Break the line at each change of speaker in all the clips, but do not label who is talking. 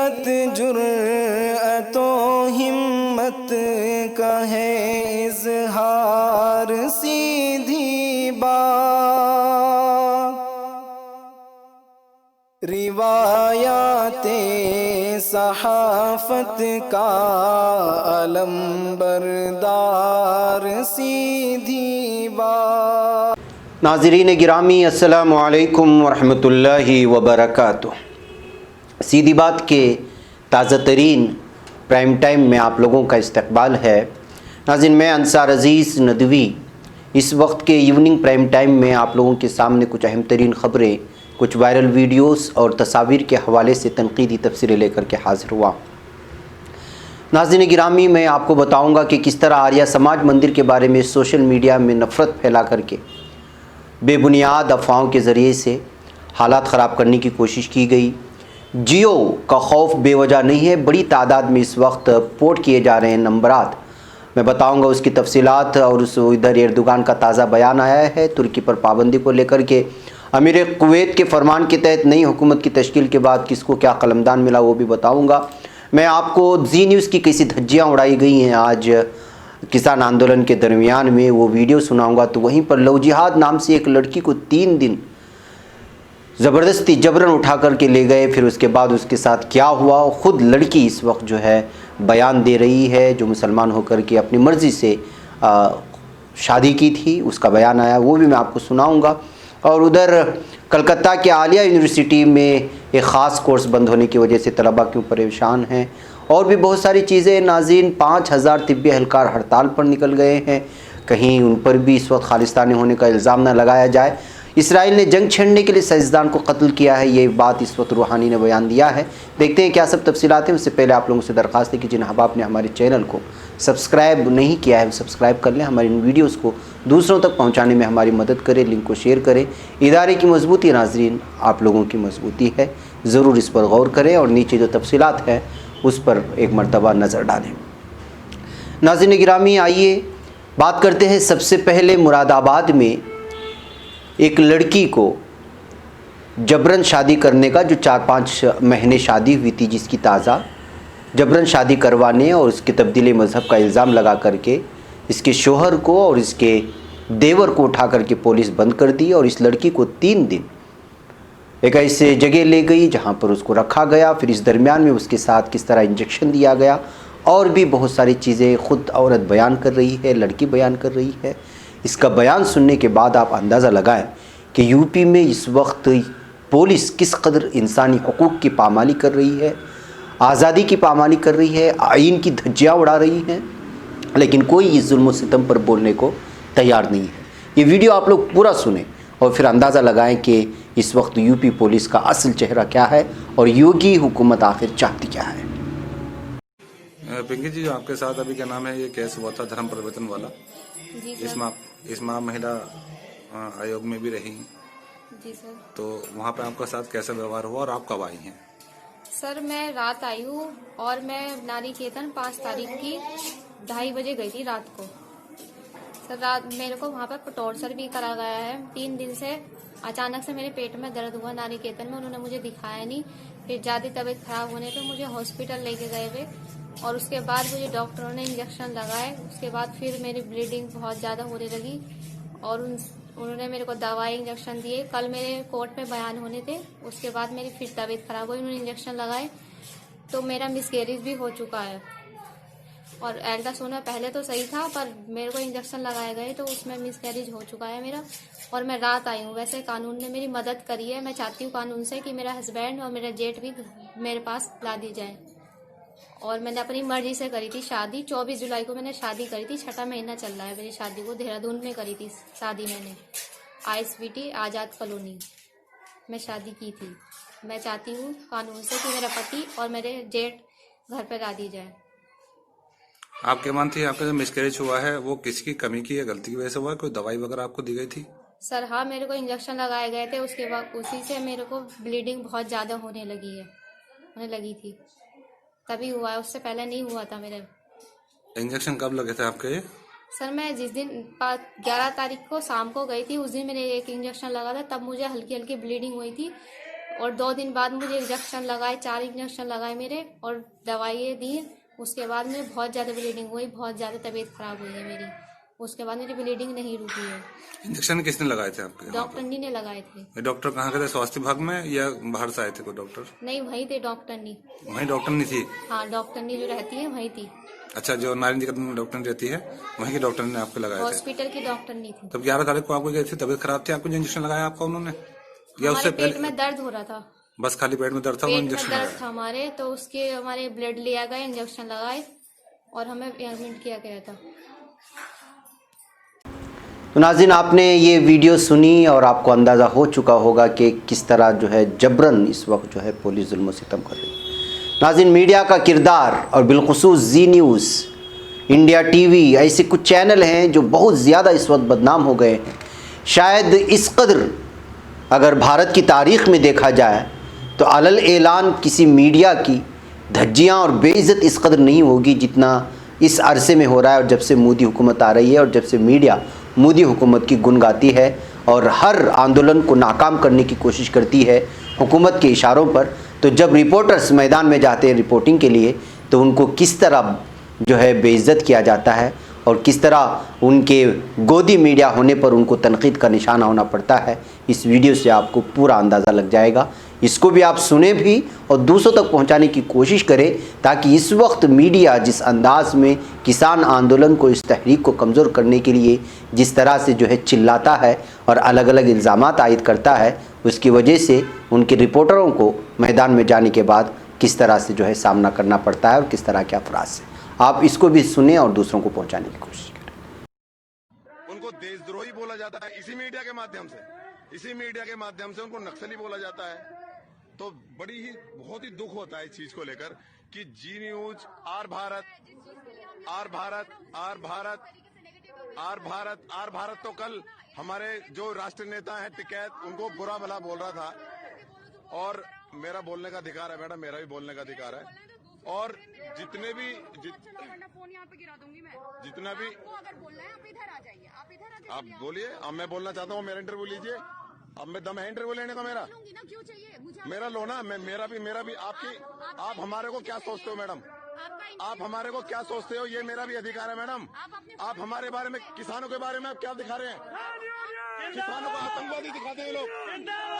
حقیقت جرأت و ہمت کا ہے اظہار، سیدھی بات روایات صحافت کا علم بردار، سیدھی بات۔
ناظرین گرامی، السلام علیکم ورحمۃ اللہ وبرکاتہ۔ سیدھی بات کے تازہ ترین پرائم ٹائم میں آپ لوگوں کا استقبال ہے۔ ناظرین، میں انصار عزیز ندوی اس وقت کے ایوننگ پرائم ٹائم میں آپ لوگوں کے سامنے کچھ اہم ترین خبریں، کچھ وائرل ویڈیوز اور تصاویر کے حوالے سے تنقیدی تبصرے لے کر کے حاضر ہوا۔ ناظرین گرامی، میں آپ کو بتاؤں گا کہ کس طرح آریہ سماج مندر کے بارے میں سوشل میڈیا میں نفرت پھیلا کر کے بے بنیاد افواہوں کے ذریعے سے حالات خراب کرنے کی کوشش کی گئی۔ جیو کا خوف بے وجہ نہیں ہے، بڑی تعداد میں اس وقت پورٹ کیے جا رہے ہیں نمبرات۔ میں بتاؤں گا اس کی تفصیلات، اور ادھر ایردوغان کا تازہ بیان آیا ہے ترکی پر پابندی کو لے کر کے۔ امیر کویت کے فرمان کے تحت نئی حکومت کی تشکیل کے بعد کس کو کیا قلمدان ملا وہ بھی بتاؤں گا۔ میں آپ کو زی نیوز کی کیسی دھجیاں اڑائی گئی ہیں آج کسان آندولن کے درمیان میں، وہ ویڈیو سناؤں گا۔ تو وہیں پر لو جہاد نام سے ایک لڑکی کو 3 دن زبردستی جبرن اٹھا کر کے لے گئے، پھر اس کے بعد اس کے ساتھ کیا ہوا خود لڑکی اس وقت جو ہے بیان دے رہی ہے، جو مسلمان ہو کر کے اپنی مرضی سے شادی کی تھی، اس کا بیان آیا، وہ بھی میں آپ کو سناؤں گا۔ اور ادھر کلکتہ کے عالیہ یونیورسٹی میں ایک خاص کورس بند ہونے کی وجہ سے طلباء کیوں پریشان ہیں، اور بھی بہت ساری چیزیں۔ ناظرین، 5000 طبی اہلکار ہڑتال پر نکل گئے ہیں، کہیں ان پر بھی اس وقت خالصتانی ہونے کا الزام نہ لگایا جائے۔ اسرائیل نے جنگ چھیڑنے کے لیے سائنسدان کو قتل کیا ہے، یہ بات اس وقت روحانی نے بیان دیا ہے۔ دیکھتے ہیں کیا سب تفصیلات ہیں۔ اس سے پہلے آپ لوگوں سے درخواست ہے کہ جن احباب نے ہمارے چینل کو سبسکرائب نہیں کیا ہے وہ سبسکرائب کر لیں، ہماری ان ویڈیوز کو دوسروں تک پہنچانے میں ہماری مدد کریں، لنک کو شیئر کریں۔ ادارے کی مضبوطی ناظرین آپ لوگوں کی مضبوطی ہے، ضرور اس پر غور کریں اور نیچے جو تفصیلات ہیں اس پر ایک مرتبہ نظر ڈالیں۔ ناظرین گرامی، آئیے بات کرتے ہیں سب سے پہلے مراد آباد میں ایک لڑکی کو جبرن شادی کرنے کا، جو 4-5 مہینے شادی ہوئی تھی جس کی تازہ، جبرن شادی کروانے اور اس کے تبدیلی مذہب کا الزام لگا کر کے اس کے شوہر کو اور اس کے دیور کو اٹھا کر کے پولیس بند کر دی، اور اس لڑکی کو 3 دن ایک ایسے جگہ لے گئی جہاں پر اس کو رکھا گیا، پھر اس درمیان میں اس کے ساتھ کس طرح انجیکشن دیا گیا، اور بھی بہت ساری چیزیں خود عورت بیان کر رہی ہے، لڑکی بیان کر رہی ہے۔ اس کا بیان سننے کے بعد آپ اندازہ لگائیں کہ یو پی میں اس وقت پولیس کس قدر انسانی حقوق کی پامالی کر رہی ہے، آزادی کی پامالی کر رہی ہے، آئین کی دھجیاں اڑا رہی ہیں، لیکن کوئی اس ظلم و ستم پر بولنے کو تیار نہیں ہے۔ یہ ویڈیو آپ لوگ پورا سنیں اور پھر اندازہ لگائیں کہ اس وقت یو پی پولیس کا اصل چہرہ کیا ہے اور یوگی حکومت آخر چاہتی کیا ہے۔
پنکی جی، جو آپ کے ساتھ ابھی کیا نام ہے یہ کیس ہوا تھا دھرم پرورتن والا،
جی
اس ماہ مہیلا آیوگ میں بھی رہی،
جی سر۔
تو وہاں پہ آپ کا ساتھ کیسا ویوہار ہوا اور آپ کب آئی ہیں؟
سر میں رات آئی ہوں، اور میں ناری کیتن 5 تاریخ کی 2:30 بجے گئی تھی رات کو۔ سر رات میرے کو وہاں پہ ٹارچر بھی کرا گیا ہے 3 دن سے۔ اچانک سے میرے پیٹ میں درد ہوا ناری کیتن میں، انہوں نے مجھے دکھایا نہیں، پھر زیادہ طبیعت خراب ہونے پہ مجھے ہاسپٹل لے کے گئے ہوئے، اور اس کے بعد مجھے ڈاکٹروں نے انجیکشن لگائے۔ اس کے بعد پھر میری بلیڈنگ بہت زیادہ ہونے لگی، اور انہوں نے میرے کو دوائی انجیکشن دیے۔ کل میرے کورٹ میں بیان ہونے تھے، اس کے بعد میری پھر طبیعت خراب ہوئی، انہوں نے انجیکشن لگائے تو میرا مسکیریج بھی ہو چکا ہے، اور الٹراسونوگرافی پہلے تو صحیح تھا، پر میرے کو انجیکشن لگائے گئے تو اس میں مسکیریج ہو چکا ہے میرا، اور میں رات آئی ہوں۔ ویسے قانون نے میری مدد کری ہے، میں چاہتی ہوں قانون سے کہ میرا ہسبینڈ اور میرا جیٹ بھی میرے پاس لا دی جائے، اور میں نے اپنی مرضی سے کری تھی شادی۔ 24 جولائی کو میں نے شادی کری تھی، 6واں مہینہ چل رہا ہے میری شادی کو، دہرادون میں کری تھی شادی میں نے، ISBT آزاد کالونی میں شادی کی تھی۔ میں چاہتی ہوں قانون سے کہ میرا پتی اور میرے جیٹ گھر پہ لا دی جائے۔
آپ کے مان تھی آپ کا جو مسکیریج ہوا ہے وہ کس کی کمی کی یا غلطی کی وجہ سے ہوا ہے؟ کوئی دوائی وغیرہ آپ کو دی گئی تھی؟
سر ہاں، میرے کو انجیکشن لگائے گئے تھے، اس کے بعد اسی سے میرے کو بلیڈنگ بہت زیادہ ہونے لگی تھی، تبھی ہوا ہے، اس سے پہلے نہیں ہوا تھا میرے۔
انجیکشن کب لگے تھے آپ کے؟
سر میں جس دن 11 تاریخ کو شام کو گئی تھی، اس دن میں نے ایک انجیکشن لگا تھا، تب مجھے ہلکی ہلکی بلیڈنگ ہوئی تھی، اور 2 دن بعد مجھے انجیکشن لگائے, 4 انجیکشن لگائے میرے, اور دوائیں دی. اس کے بعد میں بہت زیادہ بلیڈنگ ہوئی, بہت زیادہ طبیعت خراب ہوئی ہے میری. اس کے بعد میری بلیڈنگ نہیں رکی ہے.
انجیکشن کس نے لگائے تھے آپ کے؟
ڈاکٹر نے لگائے تھے.
ڈاکٹر کہاں کے تھے, سواستھ وبھاگ میں یا باہر سے آئے تھے کوئی ڈاکٹر؟
نہیں, وہیں تھے ڈاکٹر نے.
وہیں ڈاکٹر نہیں تھی؟
ہاں, ڈاکٹر نے جو رہتی ہے وہیں تھی.
اچھا, جو نارائن جی میں ڈاکٹر رہتی ہے وہیں کے ڈاکٹر نے آپ کو لگائے تھے؟
ہاسپٹل کی ڈاکٹر نہیں تھی.
تب 11 تاریخ کو آپ کو گئے تھے, طبیعت خراب تھی, آپ کو جو انجیکشن لگایا آپ کو انہوں نے, یا اس سے
ہمارے پیٹ میں درد ہو رہا تھا,
بس خالی پیٹ میں درد تھا, وہ
پیٹ میں
انجیکشن
درد
لگایا؟
تھا ہمارے, تو اس کے ہمارے بلڈ لیا گیا, انجیکشن لگائے اور ہمیں ایڈمٹ کیا گیا تھا.
تو ناظرین, آپ نے یہ ویڈیو سنی اور آپ کو اندازہ ہو چکا ہوگا کہ کس طرح جو ہے جبراً اس وقت جو ہے پولیس ظلم و ستم کر رہی ہے. ناظرین, میڈیا کا کردار اور بالخصوص زی نیوز, انڈیا ٹی وی, ایسے کچھ چینل ہیں جو بہت زیادہ اس وقت بدنام ہو گئے ہیں. شاید اس قدر اگر بھارت کی تاریخ میں دیکھا جائے تو علل اعلان کسی میڈیا کی دھجیاں اور بے عزت اس قدر نہیں ہوگی جتنا اس عرصے میں ہو رہا ہے. اور جب سے مودی حکومت آ رہی ہے اور جب سے میڈیا مودی حکومت کی گن گاتی ہے اور ہر آندولن کو ناکام کرنے کی کوشش کرتی ہے حکومت کے اشاروں پر, تو جب رپورٹرز میدان میں جاتے ہیں رپورٹنگ کے لیے تو ان کو کس طرح جو ہے بے عزت کیا جاتا ہے اور کس طرح ان کے گودی میڈیا ہونے پر ان کو تنقید کا نشانہ ہونا پڑتا ہے. اس ویڈیو سے آپ کو پورا اندازہ لگ جائے گا. اس کو بھی آپ سنیں بھی اور دوسروں تک پہنچانے کی کوشش کریں, تاکہ اس وقت میڈیا جس انداز میں کسان آندولن کو, اس تحریک کو کمزور کرنے کے لیے جس طرح سے جو ہے چلاتا ہے اور الگ الگ الزامات عائد کرتا ہے, اس کی وجہ سے ان کے رپورٹروں کو میدان میں جانے کے بعد کس طرح سے جو ہے سامنا کرنا پڑتا ہے اور کس طرح کے افراد سے. آپ اس کو بھی سنیں اور دوسروں کو پہنچانے کی کوشش کریں.
ان کو دیش دروہی بولا جاتا ہے اسی میڈیا کے مادھیم سے ان کو نکسلی بولا جاتا ہے. تو بہت ہی دکھ ہوتا ہے اس چیز کو لے کر کہ جی نیوز, آر بھارت تو کل ہمارے جو راشٹر نیتا ہیں ٹکیت, ان کو برا بھلا بول رہا تھا. اور میرا بولنے کا ادھیکار ہے میڈم, میرا بھی بولنے کا ادھیکار ہے. اور جتنے بھی آپ بولیے, اب میں بولنا چاہتا ہوں, میرا انٹرویو لیجیے. اب میں دم ہے انٹرویو لینے کا میرا لو نا, میرا بھی آپ ہمارے کو کیا سوچتے ہو میڈم, آپ ہمارے کو کیا سوچتے ہو, یہ میرا بھی ادھیکار ہے میڈم. آپ ہمارے بارے میں, کسانوں کے بارے میں آپ کیا دکھا رہے ہیں؟ کسانوں کو آتنکوادی دکھاتے ہیں لوگ.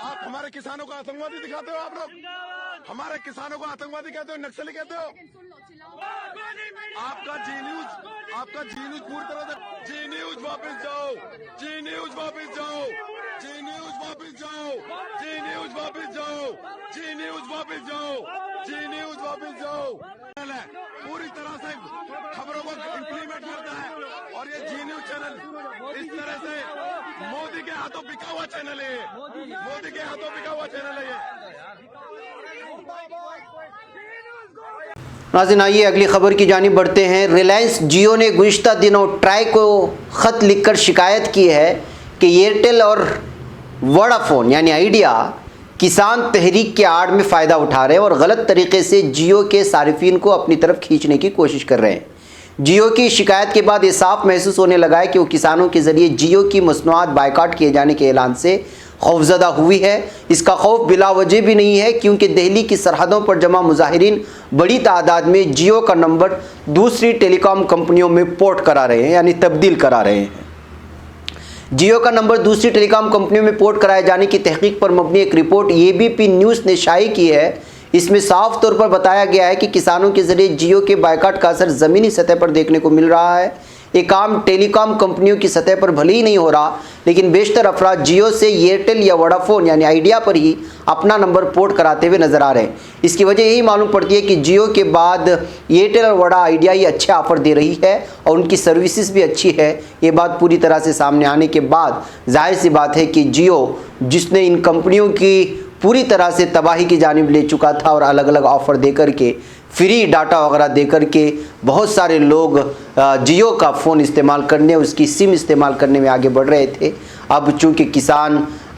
آپ ہمارے کسانوں کو آتنکوادی دکھاتے ہو, آپ لوگ ہمارے کسانوں کو آتنکوادی کہتے ہو, نکسلی کہتے ہو. آپ کا جی نیوز پوری طرح سے, جی نیوز واپس جاؤ, جی نیوز واپس جاؤ, جی نیوز واپس جاؤ, جی نیوز واپس جاؤ, جی نیوز واپس جاؤ, جی نیوز واپس جاؤ. پوری طرح سے خبروں کو امپلیمنٹ کرتا ہے. اور یہ جی نیوز چینل اس طرح سے مودی کے ہاتھوں بکا ہوا چینل ہے, مودی کے ہاتھوں بکا ہوا چینل ہے.
ناظرین, آئیے اگلی خبر کی جانب بڑھتے ہیں. ریلائنس جیو نے گزشتہ دنوں ٹرائی کو خط لکھ کر شکایت کی ہے کہ ایئرٹیل اور ووڈافون یعنی آئیڈیا کسان تحریک کے آڑ میں فائدہ اٹھا رہے ہیں اور غلط طریقے سے جیو کے صارفین کو اپنی طرف کھینچنے کی کوشش کر رہے ہیں. جیو کی شکایت کے بعد یہ صاف محسوس ہونے لگا ہے کہ وہ کسانوں کے ذریعے جیو کی مصنوعات بائیکاٹ کیے جانے کے اعلان سے خوفزدہ ہوئی ہے. اس کا خوف بلا وجہ بھی نہیں ہے, کیونکہ دہلی کی سرحدوں پر جمع مظاہرین بڑی تعداد میں جیو کا نمبر دوسری ٹیلی کام کمپنیوں میں پورٹ کرا رہے ہیں, یعنی تبدیل کرا رہے ہیں. جیو کا نمبر دوسری ٹیلی کام کمپنیوں میں پورٹ کرائے جانے کی تحقیق پر مبنی ایک رپورٹ ABP نیوز نے شائع کی ہے. اس میں صاف طور پر بتایا گیا ہے کہ کسانوں کے ذریعے جیو کے بائیکاٹ کا اثر زمینی سطح پر دیکھنے کو مل رہا ہے. یہ کام ٹیلی کام کمپنیوں کی سطح پر بھلے ہی نہیں ہو رہا, لیکن بیشتر افراد جیو سے ایئرٹیل یا ووڈافون یعنی آئیڈیا پر ہی اپنا نمبر پورٹ کراتے ہوئے نظر آ رہے ہیں. اس کی وجہ یہی معلوم پڑتی ہے کہ جیو کے بعد ایئرٹیل اور ووڈا آئیڈیا ہی اچھے آفر دے رہی ہے اور ان کی سروسز بھی اچھی ہے. یہ بات پوری طرح سے سامنے آنے کے بعد ظاہر سی بات ہے کہ جیو, جس نے ان کمپنیوں کی پوری طرح سے تباہی کی جانب لے چکا تھا اور الگ الگ آفر دے کر کے, فری ڈاٹا وغیرہ دے کر کے بہت سارے لوگ جیو کا فون استعمال کرنے, اس کی سم استعمال کرنے میں آگے بڑھ رہے تھے. اب چونکہ کسان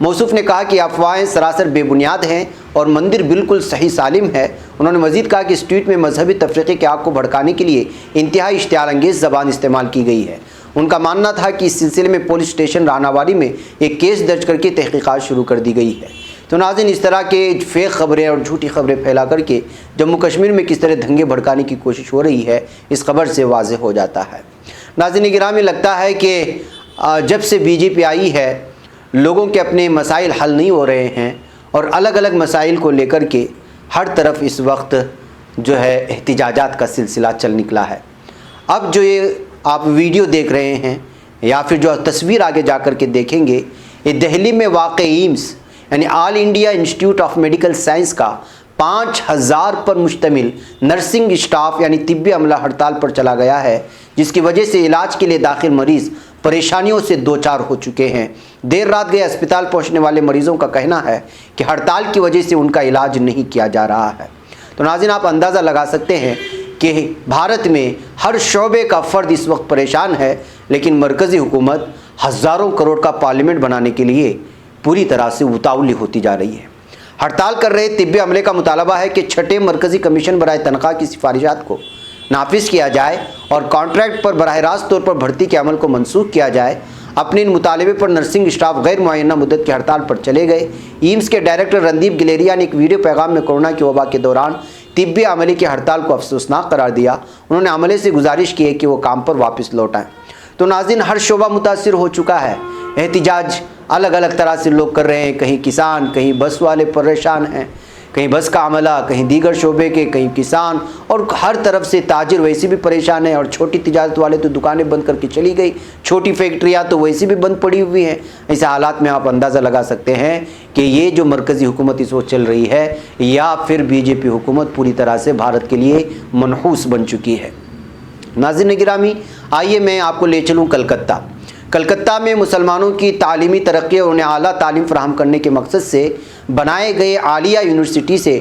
موصوف نے کہا کہ افواہیں سراسر بے بنیاد ہیں اور مندر بالکل صحیح سالم ہے۔ انہوں نے مزید کہا کہ اس ٹویٹ میں مذہبی تفریقے کی آگ کو بھڑکانے کے لیے انتہائی اشتعال انگیز زبان استعمال کی گئی ہے۔ ان کا ماننا تھا کہ اس سلسلے میں پولیس اسٹیشن راناواری میں ایک کیس درج کر کے تحقیقات شروع کر دی گئی ہے۔ تو ناظرین، اس طرح کے فیک خبریں اور جھوٹی خبریں پھیلا کر کے جموں کشمیر میں کس طرح دنگے بھڑکانے کی کوشش ہو رہی ہے، اس خبر سے واضح ہو جاتا ہے۔ ناظرین گرامی، لگتا ہے کہ جب سے بی جے پی آئی ہے لوگوں کے اپنے مسائل حل نہیں ہو رہے ہیں اور الگ الگ مسائل کو لے کر کے ہر طرف اس وقت جو ہے احتجاجات کا سلسلہ چل نکلا ہے۔ اب جو یہ آپ ویڈیو دیکھ رہے ہیں یا پھر جو تصویر آگے جا کر کے دیکھیں گے، یہ دہلی میں واقع ایمس یعنی all India institute of medical science کا 5000 پر مشتمل نرسنگ اسٹاف یعنی طبی عملہ ہڑتال پر چلا گیا ہے، جس کی وجہ سے علاج کے لیے داخل مریض پریشانیوں سے دوچار ہو چکے ہیں۔ دیر رات گئے اسپتال پہنچنے والے مریضوں کا کہنا ہے کہ ہڑتال کی وجہ سے ان کا علاج نہیں کیا جا رہا ہے۔ تو ناظرین، آپ اندازہ لگا سکتے ہیں کہ بھارت میں ہر شعبے کا فرد اس وقت پریشان ہے، لیکن مرکزی حکومت ہزاروں کروڑ کا پارلیمنٹ بنانے کے لیے پوری طرح سے اتاولی ہوتی جا رہی ہے۔ ہڑتال کر رہے طبی عملے کا مطالبہ ہے کہ چھٹے مرکزی کمیشن برائے تنخواہ کی سفارشات کو نافذ کیا جائے اور کانٹریکٹ پر براہ راست طور پر بھرتی کے عمل کو منسوخ کیا جائے۔ اپنے ان مطالبے پر نرسنگ اسٹاف غیر معینہ مدت کی ہڑتال پر چلے گئے۔ ایمس کے ڈائریکٹر رندیپ گلیریا نے ایک ویڈیو پیغام میں کورونا کی وبا کے دوران طبی عملے کی ہڑتال کو افسوسناک قرار دیا۔ انہوں نے عملے سے گزارش کی ہے کہ وہ کام پر واپس لوٹ آئیں۔ تو ناظرین، ہر شعبہ متاثر ہو چکا ہے۔ احتجاج الگ الگ طرح سے لوگ کر رہے ہیں، کہیں کسان، کہیں بس والے پریشان ہیں، کہیں بس کا عملہ، کہیں دیگر شعبے کے، کہیں کسان، اور ہر طرف سے تاجر ویسے بھی پریشان ہیں، اور چھوٹی تجارت والے تو دکانیں بند کر کے چلی گئی، چھوٹی فیکٹریاں تو ویسے بھی بند پڑی ہوئی ہیں۔ ایسے حالات میں آپ اندازہ لگا سکتے ہیں کہ یہ جو مرکزی حکومت اس وقت چل رہی ہے یا پھر بی جے پی حکومت پوری طرح سے بھارت کے لیے منحوس بن چکی ہے۔ ناظرین گرامی، آئیے میں آپ کو لے چلوں کلکتہ۔ کلکتہ میں مسلمانوں کی تعلیمی ترقی اور انہیں اعلیٰ تعلیم فراہم کرنے کے مقصد سے بنائے گئے عالیہ یونیورسٹی سے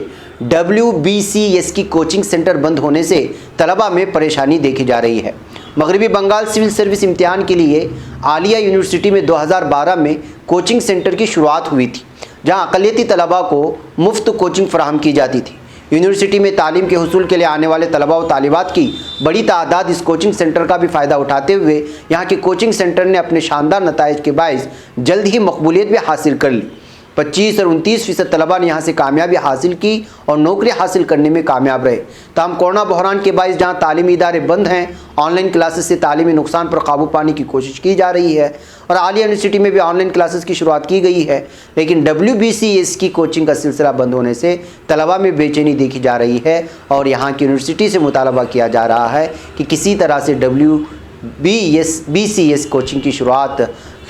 WBCS کی کوچنگ سینٹر بند ہونے سے طلبہ میں پریشانی دیکھی جا رہی ہے۔ مغربی بنگال سول سروس امتحان کے لیے عالیہ یونیورسٹی میں 2012 میں کوچنگ سینٹر کی شروعات ہوئی تھی، جہاں اقلیتی طلبہ کو مفت کوچنگ فراہم کی جاتی تھی۔ یونیورسٹی میں تعلیم کے حصول کے لیے آنے والے طلباء و طالبات کی بڑی تعداد اس کوچنگ سینٹر کا بھی فائدہ اٹھاتے ہوئے یہاں کے کوچنگ سینٹر نے اپنے شاندار نتائج کے باعث جلد ہی مقبولیت بھی حاصل کر لی۔ 25 اور 29% طلباء نے یہاں سے کامیابی حاصل کی اور نوکری حاصل کرنے میں کامیاب رہے۔ تاہم کورونا بحران کے باعث جہاں تعلیمی ادارے بند ہیں، آن لائن کلاسز سے تعلیمی نقصان پر قابو پانے کی کوشش کی جا رہی ہے، اور عالیہ یونیورسٹی میں بھی آن لائن کلاسز کی شروعات کی گئی ہے، لیکن WBCS کی کوچنگ کا سلسلہ بند ہونے سے طلباء میں بے چینی دیکھی جا رہی ہے، اور یہاں کی یونیورسٹی سے مطالبہ کیا جا رہا ہے کہ کسی طرح سے WBCS کوچنگ کی شروعات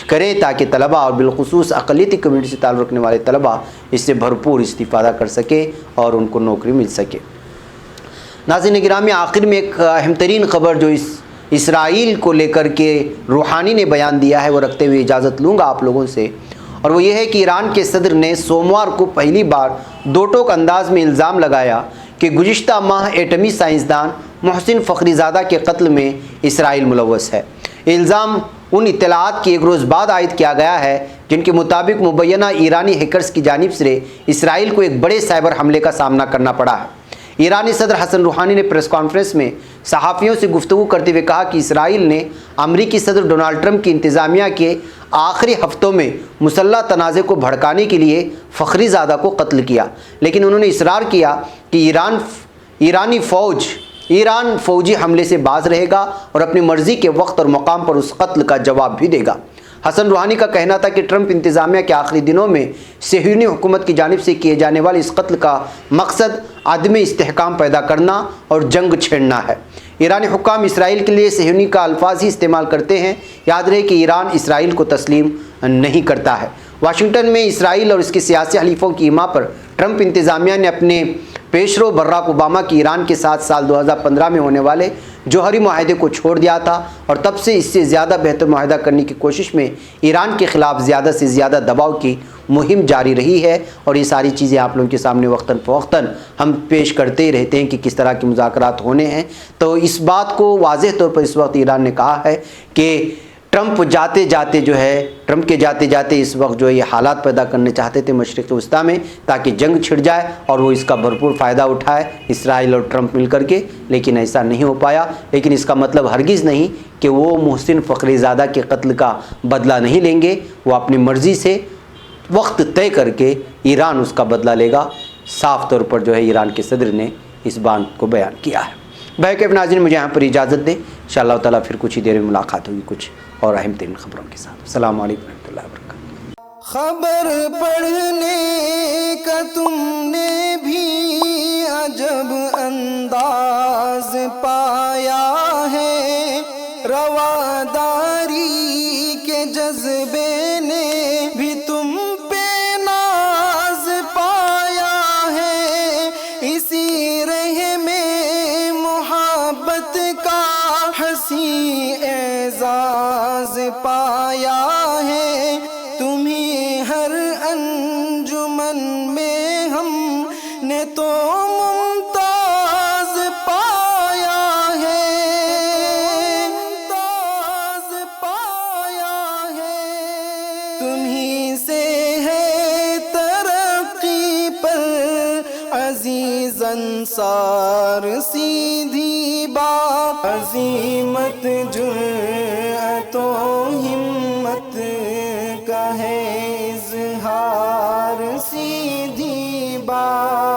کریں تاکہ طلباء اور بالخصوص اقلیتی کمیونٹی سے تعلق رکھنے والے طلباء اس سے بھرپور استفادہ کر سکیں اور ان کو نوکری مل سکے۔ ناظرین گرامی، آخر میں ایک اہم ترین خبر جو اسرائیل کو لے کر کے روحانی نے بیان دیا ہے وہ رکھتے ہوئے اجازت لوں گا آپ لوگوں سے، اور وہ یہ ہے کہ ایران کے صدر نے سوموار کو پہلی بار دو ٹوک انداز میں الزام لگایا کہ گزشتہ ماہ ایٹمی سائنسدان محسن فخری زادہ کے قتل میں اسرائیل ملوث ہے۔ یہ الزام ان اطلاعات کے ایک روز بعد عائد کیا گیا ہے جن کے مطابق مبینہ ایرانی ہیکرز کی جانب سے اسرائیل کو ایک بڑے سائبر حملے کا سامنا کرنا پڑا ہے۔ ایرانی صدر حسن روحانی نے پریس کانفرنس میں صحافیوں سے گفتگو کرتے ہوئے کہا کہ اسرائیل نے امریکی صدر ڈونالڈ ٹرمپ کی انتظامیہ کے آخری ہفتوں میں مسلح تنازع کو بھڑکانے کے لیے فخری زادہ کو قتل کیا، لیکن انہوں نے اصرار کیا کہ ایران فوجی حملے سے باز رہے گا اور اپنی مرضی کے وقت اور مقام پر اس قتل کا جواب بھی دے گا۔ حسن روحانی کا کہنا تھا کہ ٹرمپ انتظامیہ کے آخری دنوں میں صہیونی حکومت کی جانب سے کیے جانے والے اس قتل کا مقصد عدم استحکام پیدا کرنا اور جنگ چھیڑنا ہے۔ ایرانی حکام اسرائیل کے لیے صہیونی کا الفاظ ہی استعمال کرتے ہیں۔ یاد رہے کہ ایران اسرائیل کو تسلیم نہیں کرتا ہے۔ واشنگٹن میں اسرائیل اور اس کے سیاسی حلیفوں کی ایما پر ٹرمپ انتظامیہ نے اپنے پیشرو براک اوباما کی ایران کے ساتھ سال 2015 میں ہونے والے جوہری معاہدے کو چھوڑ دیا تھا، اور تب سے اس سے زیادہ بہتر معاہدہ کرنے کی کوشش میں ایران کے خلاف زیادہ سے زیادہ دباؤ کی مہم جاری رہی ہے، اور یہ ساری چیزیں آپ لوگوں کے سامنے وقتاً فوقتاً ہم پیش کرتے ہی رہتے ہیں کہ کس طرح کے مذاکرات ہونے ہیں۔ تو اس بات کو واضح طور پر اس وقت ایران نے کہا ہے کہ ٹرمپ ٹرمپ کے جاتے جاتے اس وقت جو ہے یہ حالات پیدا کرنے چاہتے تھے مشرق وسطیٰ میں تاکہ جنگ چھڑ جائے اور وہ اس کا بھرپور فائدہ اٹھائے اسرائیل اور ٹرمپ مل کر کے، لیکن ایسا نہیں ہو پایا۔ لیکن اس کا مطلب ہرگز نہیں کہ وہ محسن فخری زادہ کے قتل کا بدلہ نہیں لیں گے، وہ اپنی مرضی سے وقت طے کر کے ایران اس کا بدلہ لے گا۔ صاف طور پر جو ہے ایران کے صدر نے اس بات کو بیان کیا ہے۔ بھائی کے ناظرین، مجھے یہاں پر اجازت دیں، انشاءاللہ تعالیٰ پھر کچھ ہی دیر میں ملاقات ہوگی کچھ اور اہم ترین خبروں کے ساتھ۔ السلام علیکم ورحمۃ اللہ وبرکاتہ۔
خبر پڑھنے کا تم نے بھی عجب انداز پایا ہے، رواداری کے جذبے نے بھی تم پہ ناز پایا ہے، اسی رہ میں محبت کا حسین اعزاز پایا ہے، تمہیں ہر انجمن میں ہم نے تو ممتاز پایا ہے، ممتاز پایا ہے، تمہیں سے ہے ترقی پر عزیز انصار، سیدھی بات عظیمت جرأت و ہمت کا ہے اظہار، سیدھی بات